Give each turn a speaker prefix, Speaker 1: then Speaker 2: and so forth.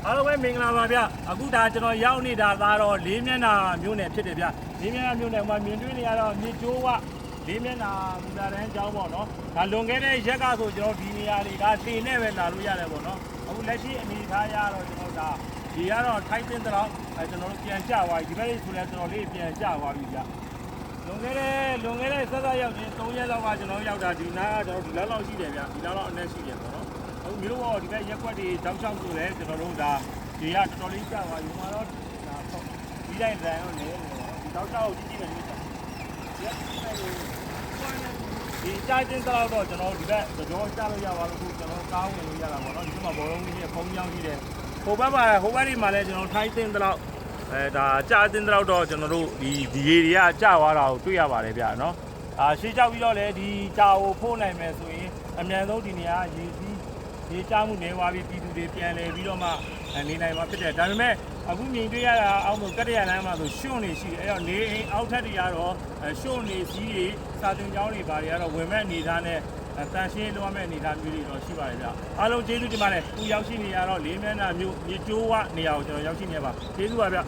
Speaker 1: အားလုံးပဲမင်္ဂလာပါဗျအခုဒါကျွန်တော်ရောက်နေတာကတော့လေးမျက်နှာမြို့နယ်ဖြစ်တယ်ဗျလေးမျက်နှာမြို့နယ်မှာမြင်တွေ့နေရတော့မြေကျိုးကလေးမျက်နှာမူလာတန်းကျောင်းပေါ့နော်ဒါလွန်ခဲ့တဲ့ရက်ကဆိုကျွန်တော်ဒီနေရာတွေကတင်နဲ့ပဲလာလို့ရတယ်ပေါ့နော်အခုလက်ရှိအနေထားရတော့ကျွန်တော်ဒါဒီကတော့ထိုက်တင်တော့ကျွန်တော်တို့ပြန်ကြသွားပြီဒီဘက်လေးဆိုလဲကျွန်တော်လေးပြန်ကြသွားပြီဗျလွန်ခဲ့တဲ့ဆက်ဆက်ရောက်ချင်း3ရက်လောက်ကကျွန်တော်ရောက်တာဒီနားကကျွန်တော်ဒီလောက်ရှိတယ်ဗျဒီလောက်အနက်ရှိတယ်ပေါ့နော်အခုမျိုးတော့ဒီဘက်ရက်ွက်တွေတောက်ချောက်ဆိုလဲကျွန်တော်တို့ဒါဒီကတော်တော်လေးကြာသွားပြီဟိုမှာတော့ဒါပေါ့ဒီတိုင်းတန်ရောနေဒီတောက်ချောက်ကိုကြည့်ကြည့်မယ်လို့ဒီကြာချင်းတော့ကျွန်တော်ဒီဘက်ကြောကြားလို့ရပါလို့ခုကျွန်တော်ကားဝင်လို့ရတာပေါ့နော်ဒီမှာဘောလုံးကြီးနဲ့ဖုံးကြောင်းကြီးတယ်ဟိုဘက်ဒီမှာလဲကျွန်တော်ထိုင်းတင်တော့ဒါကြာတင်တော့ကျွန်တော်တို့ဒီရေတွေကကြာသွားတာကိုတွေ့ရပါတယ်ဗျာနော်ရှေးကြောက်ပြီးတော့လဲဒီကြာကိုဖိုးနိုင်မယ်ဆိုရင်အမြန်ဆုံးဒီနေရာရေကြာမှုနေသွားပြီးပြည်သူတွေပြန်လဲပြီးတော့မှနေနိုင်မှာဖြစ်တယ်ဒါပေမဲ့အခုမြင်တွေ့ရတာအောက်မှာကတ္တရလမ်းမှာဆိုရှွန့်နေရှိတယ်အဲ့တော့နေအိမ်အောက်ထပ်တွေကတော့ရှွန့်နေစီးတွေစာတင်ကျောင်းတွေဘာတွေကတော့ဝင်မဲ့အနေထားနဲ့တန်ရှင်းလွှမ်းမဲ့အနေထားမျိုးတွေတော့ရှိပါတယ်ဗျအားလုံးကျေးဇူးတင်ပါတယ်ခုရောက်ရှိနေရတော့လေးမျက်နှာမြို့မြေကျိုးဝနေရာကိုကျွန်တော်ရောက်ရှိနေပါကျေးဇူးပါဗျ